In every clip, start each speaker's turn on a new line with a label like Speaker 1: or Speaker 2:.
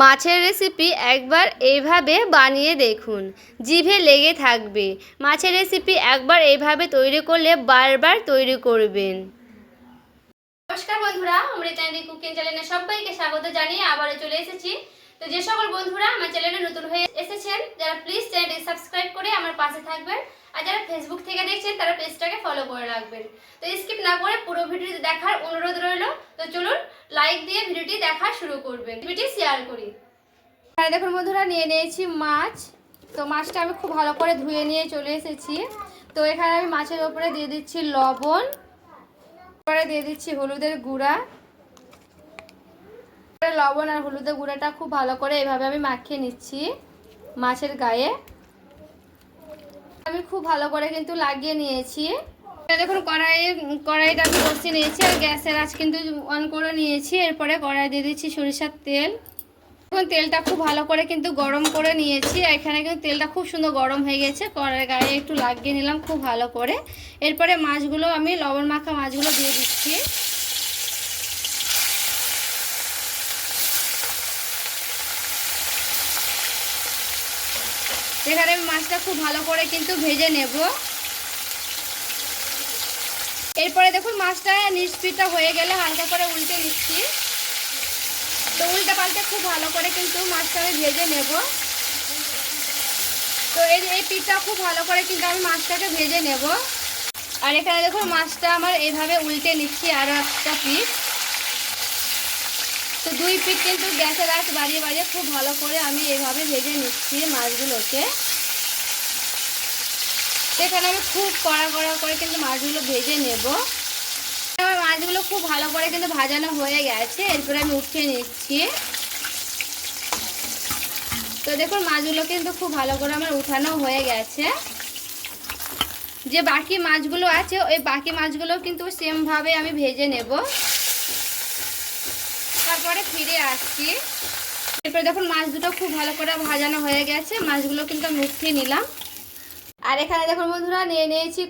Speaker 1: মাছের রেসিপি একবার এইভাবে বানিয়ে দেখুন, জিভে লেগে থাকবে। মাছের রেসিপি একবার এইভাবে তৈরি করলে বারবার তৈরি করবেন। নমস্কার বন্ধুরা, অমৃতাঞ্জলি কুকিং চ্যানেলে সবাইকে স্বাগত জানিয়ে আবারও চলে এসেছি। তো যে সকল বন্ধুরা আমার চ্যানেলে নতুন হয়ে এসেছেন, যারা প্লিজ চ্যানেলটি সাবস্ক্রাইব করে আমার পাশে থাকবেন, আর যারা ফেসবুক থেকে দেখছেন তারা পেজটাকে ফলো করে রাখবেন। তো স্কিপ না করে পুরো ভিডিওটি দেখার অনুরোধ রইল। তো চলুন লাইক দিয়ে ভিডিওটি দেখা শুরু করবেন, ভিডিওটি শেয়ার করি। এখানে দেখুন বন্ধুরা, নিয়ে নিয়েছি মাছ। তো মাছটা আমি খুব ভালো করে ধুয়ে নিয়ে চলে এসেছি। তো এখানে আমি মাছের ওপরে দিয়ে দিচ্ছি লবণ, পরে দিয়ে দিচ্ছি হলুদের গুঁড়া। লবণ আর হলুদের গুঁড়াটা খুব ভালো করে এভাবে আমি মাখিয়ে নিচ্ছি মাছের গায়ে। আমি খুব ভালো করে কিন্তু লাগিয়ে নিয়েছি। দেখুন কড়াইটা আমি বসিয়ে নিয়েছি, আর গ্যাসের আঁচ কিন্তু অন করে নিয়েছি। এরপরে কড়াই দিয়ে দিচ্ছি সরিষার তেল। এখন তেলটা খুব ভালো করে কিন্তু গরম করে নিয়েছি। এখানে কিন্তু তেলটা খুব সুন্দর গরম হয়ে গেছে। কড়াইয়ের গায়ে একটু লাগিয়ে নিলাম খুব ভালো করে। এরপরে মাছগুলো আমি লবণ মাখা মাছগুলো দিয়ে দিচ্ছি। এখানে আমি মাছটা খুব ভালো করে কিন্তু ভেজে নেব। এরপরে দেখুন মাছটা নিষ্পিটা হয়ে গেলে হালকা করে উল্টে নিচ্ছি। তো উল্টে পাল্টে খুব ভালো করে কিন্তু মাছটা আমি ভেজে নেব। তো এই পিঠটা খুব ভালো করে কিন্তু আমি মাছটাকে ভেজে নেব। আর এখানে দেখুন মাছটা আমার এইভাবে উল্টে নিচ্ছি আরও একটা পিঠ। তো দুই পিঠ কিন্তু গ্যাসের আঁচ বাড়িয়ে বাড়িয়ে খুব ভালো করে আমি এইভাবে ভেজে নিচ্ছি মাছগুলোকে। এখানে আমি খুব কড়া করে কিন্তু মাছগুলো ভেজে নেব। আমার মাছগুলো খুব ভালো করে কিন্তু ভাজানো হয়ে গেছে। এরপরে আমি উঠিয়ে নিচ্ছি। তো দেখুন মাছগুলো কিন্তু খুব ভালো করে আমার উঠানো হয়ে গেছে। যে বাকি মাছগুলো আছে ওই বাকি মাছগুলো কিন্তু সেমভাবে আমি ভেজে নেব। তারপরে ফিরে আসছি। এরপরে দেখুন মাছ দুটো খুব ভালো করে ভাজানো হয়ে গেছে। মাছগুলো কিন্তু আমি উঠিয়ে নিলাম। আর এখানে দেখুন বন্ধুরা, নিয়ে নিয়েছি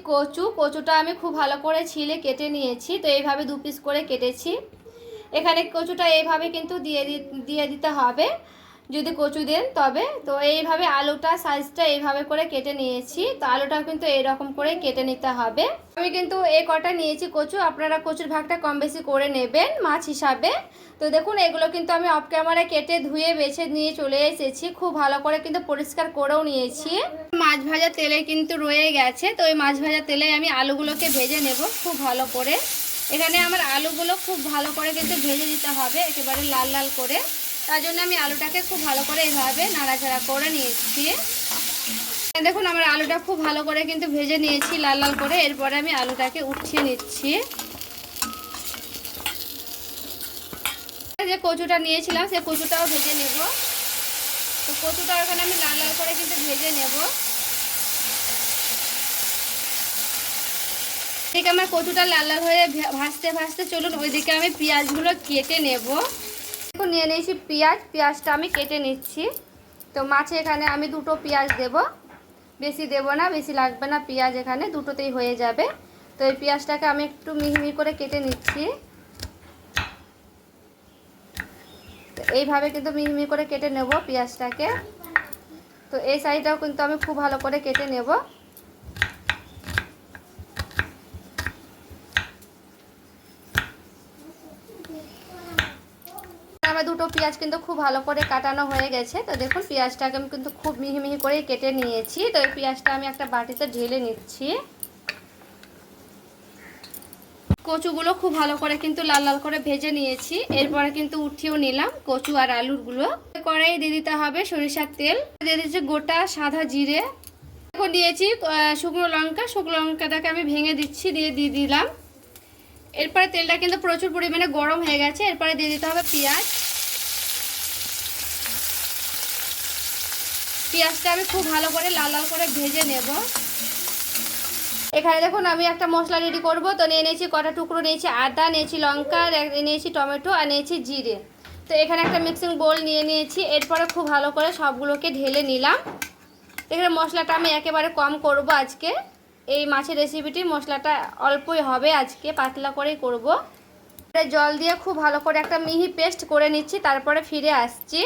Speaker 1: কচুটা আমি খুব ভালো করে ছিলে কেটে নিয়েছি। তো এইভাবে দু পিস করে কেটেছি। এখানে কচুটা এইভাবে কিন্তু দিয়ে দিতে হবে যদি কচু দেন তবে। তো এইভাবে আলুটা সাইজটা এইভাবে করে কেটে নিয়েছি। তো আলুটা কিন্তু এইরকম করে কেটে নিতে হবে। আমি কিন্তু এই কটা নিয়েছি কচু, আপনারা কচুর ভাগটা কম বেশি করে নেবেন মাছ হিসাবে। তো দেখুন এগুলো কিন্তু আমি অফ ক্যামেরায় কেটে ধুয়ে বেছে নিয়ে চলে এসেছি। খুব ভালো করে কিন্তু পরিষ্কার করেও নিয়েছি। মাছ ভাজা তেলে কিন্তু রয়ে গেছে। তো ওই মাছ ভাজা তেলে আমি আলুগুলোকে ভেজে নেব খুব ভালো করে। এখানে আমার আলুগুলো খুব ভালো করে কিন্তু ভেজে নিতে হবে একেবারে লাল লাল করে। তার জন্য আমি আলুটাকে খুব ভালো করে এইভাবে নাড়াচাড়া করে নিয়েছি। দেখুন আমার আলুটা খুব ভালো করে কিন্তু ভেজে নিয়েছি লাল লাল করে। এরপরে আমি আলুটাকে উঠিয়ে নিচ্ছি। যে কচুটা নিয়েছিলাম সেই কচুটাও ভেজে নেব। তো কচুটা ওখানে আমি লাল লাল করে কিন্তু ভেজে নেব। ঠিক আমার কচুটা লাল লাল হয়ে ভাজতে ভাজতে চলুন ওইদিকে আমি পেঁয়াজগুলো কেটে নেব। এখন নিয়ে নিয়েছি পেঁয়াজটা আমি কেটে নিচ্ছি। তো মাছে এখানে আমি দুটো পেঁয়াজ দেব, বেশি দেব না, বেশি লাগবে না পেঁয়াজ, এখানে দুটোতেই হয়ে যাবে। তো এই পেঁয়াজটাকে আমি একটু মিহি করে কেটে নিচ্ছি। তো এইভাবে কিন্তু মিহি করে কেটে নেব পেঁয়াজটাকে। তো এই সাইডটাও কিন্তু আমি খুব ভালো করে কেটে নেব। আমার দুটো পেঁয়াজ কিন্তু খুব ভালো করে কাটানো হয়ে গেছে। তো দেখুন পেঁয়াজটাকে আমি কিন্তু খুব মিহি করে কেটে নিয়েছি। তো এই পেঁয়াজটা আমি একটা বাটিতে ঢেলে নিচ্ছি। কচুগুলো খুব ভালো করে কিন্তু লাল লাল করে ভেজে নিয়েছি। এরপরে কিন্তু উঠিয়েও নিলাম কচু আর আলুরগুলো। কড়াই দিয়ে দিতে হবে সরিষার তেল, দিয়ে দিচ্ছি গোটা সাদা জিরে, এখন দিয়েছি শুকনো লঙ্কাটাকে আমি ভেঙে দিচ্ছি, দিয়ে দিলাম। এরপরে তেলটা কিন্তু প্রচুর পরিমাণে গরম হয়ে গেছে। এরপরে দিয়ে দিতে হবে পেঁয়াজটা আমি খুব ভালো করে লাল লাল করে ভেজে নেব। এখানে দেখুন আমি একটা মশলা রেডি করব। তো নিয়ে নিয়েছি কটা টুকরো, নিয়েছি আদা, নিয়েছি লঙ্কা, নিয়েছি টমেটো আর নিয়েছি জিরে। তো এখানে একটা মিক্সিং বোল নিয়ে নিয়েছি। এরপরে খুব ভালো করে সবগুলোকে ঢেলে নিলাম। এখানে মশলাটা আমি একেবারে কম করব আজকে। এই মাছের রেসিপিটি মশলাটা অল্পই হবে আজকে, পাতলা করেই করব। জল দিয়ে খুব ভালো করে একটা মিহি পেস্ট করে নিচ্ছি, তারপরে ফিরে আসছি।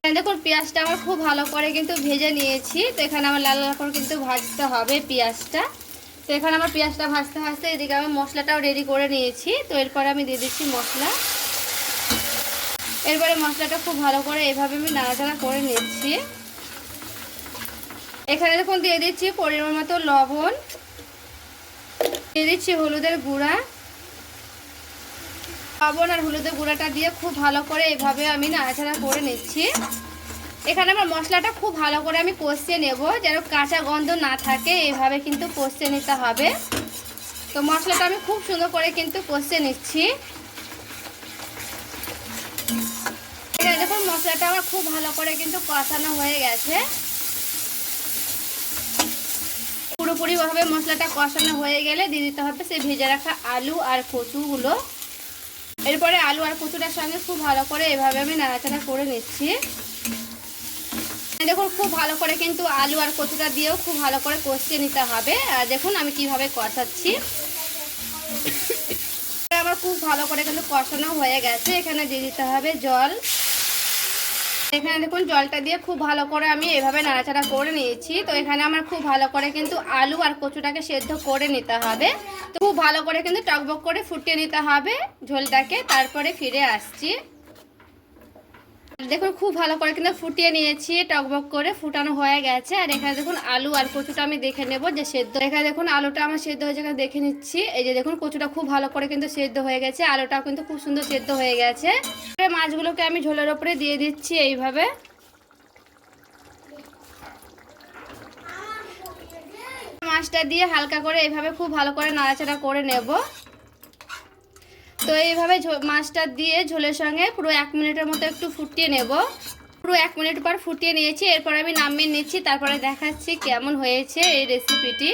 Speaker 1: দেখুন পেঁয়াজটা আমার খুব ভালো করে কিন্তু ভেজে নিয়েছি। তো এখানে আমার লাল লাল করে কিন্তু ভাজতে হবে পেঁয়াজটা। তো এখানে আমার পেঁয়াজটা ভাজতে ভাজতে এদিকে আমি মশলাটাও রেডি করে নিয়েছি। তো এরপরে আমি দিয়ে দিচ্ছি মশলা। এরপরে মশলাটা খুব ভালো করে এভাবে আমি নাড়াচাড়া করে নিচ্ছি। এখানে দেখুন দিয়ে দিচ্ছি পরিমাণ মতো লবণ, দিয়ে দিচ্ছি হলুদের গুঁড়া। লবণ আর হলুদের গুঁড়াটা দিয়ে খুব ভালো করে এভাবে আমি নাড়াচাড়া করে নিচ্ছি। এখানে আমার মশলাটা খুব ভালো করে আমি কষিয়ে নেব, যেন কাঁচা গন্ধ না থাকে, এইভাবে কিন্তু কষিয়ে নিতে হবে। তো মশলাটা আমি খুব সুন্দর করে কিন্তু কষিয়ে নিচ্ছি। এখানে দেখুন মশলাটা আমার খুব ভালো করে কিন্তু কষানো হয়ে গেছে। পুরোপুরিভাবে মশলাটা কষানো হয়ে গেলে দিয়ে দিতে হবে সেই ভেজে রাখা আলু আর কচুগুলো। এরপরে আলু আর কচুটার সঙ্গে খুব ভালো করে এভাবে আমি নাড়াচাড়া করে নিচ্ছি। দেখুন খুব ভালো করে কিন্তু আলু আর কচুটা দিয়েও খুব ভালো করে কষিয়ে নিতে হবে। আর দেখুন আমি কিভাবে কষাচ্ছি। আমার খুব ভালো করে কিন্তু কষানো হয়ে গেছে। এখানে দিয়ে দিতে হবে জল। এখানে দেখুন জলটা দিয়ে খুব ভালো করে আমি এভাবে নাড়াচাড়া করে নিয়েছি। তো এখানে আমার খুব ভালো করে কিন্তু আলু আর কচুটাকে সেদ্ধ করে নিতে হবে। তো খুব ভালো করে কিন্তু টকবক করে ফুটিয়ে নিতে হবে ঝোলটাকে। তারপরে ফিরে আসছি। দেখুন খুব ভালো করে কিন্তু ফুটিয়ে নিয়েছি, টকবক করে ফুটানো হয়ে গেছে। আর এখানে দেখুন আলু আর কচুটা আমি দেখে নেব যে সেদ্ধ। এখানে দেখুন আলুটা আমার সেদ্ধ হয়েছে, এখানে দেখে নিচ্ছি। এই যে দেখুন কচুটা খুব ভালো করে কিন্তু সেদ্ধ হয়ে গেছে, আলুটাও কিন্তু খুব সুন্দর সেদ্ধ হয়ে গেছে। মাছগুলোকে আমি ঝোলের ওপরে দিয়ে দিচ্ছি এইভাবে। মাছটা দিয়ে হালকা করে এইভাবে খুব ভালো করে নাড়াচাড়া করে নেব। তো এইভাবে মাছটা দিয়ে ঝোলের সঙ্গে পুরো 1 মিনিটের মতো একটু ফুটিয়ে নেব। পুরো 1 মিনিট পর ফুটিয়ে নিয়েছি। এরপর আমি নামিয়ে নিচ্ছি, তারপরে দেখাচ্ছি কেমন হয়েছে এই রেসিপিটি।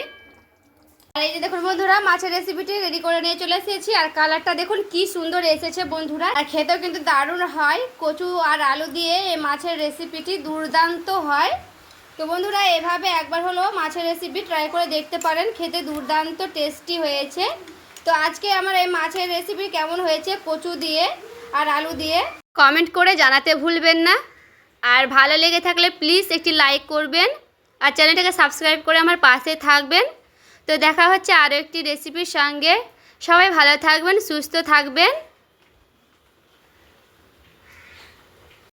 Speaker 1: আর এই যে দেখুন বন্ধুরা মাছের রেসিপিটি রেডি করে নিয়ে চলে এসেছি। আর কালারটা দেখুন কি সুন্দর এসেছে বন্ধুরা। আর খেতেও কিন্তু দারুণ হয়। কচু আর আলু দিয়ে এই মাছের রেসিপিটি দুর্দান্ত হয়। তো বন্ধুরা এভাবে একবার হলো মাছের রেসিপি ট্রাই করে দেখতে পারেন, খেতে দুর্দান্ত টেস্টি হয়েছে। তো আজকে আমার এই মাছের রেসিপি কেমন হয়েছে কচু দিয়ে আর আলু দিয়ে কমেন্ট করে জানাতে ভুলবেন না। আর ভালো লেগে থাকলে প্লিজ একটি লাইক করবেন আর চ্যানেলটাকে সাবস্ক্রাইব করে আমার পাশে থাকবেন। তো দেখা হচ্ছে আরও একটি রেসিপির সঙ্গে। সবাই ভালো থাকবেন, সুস্থ থাকবেন।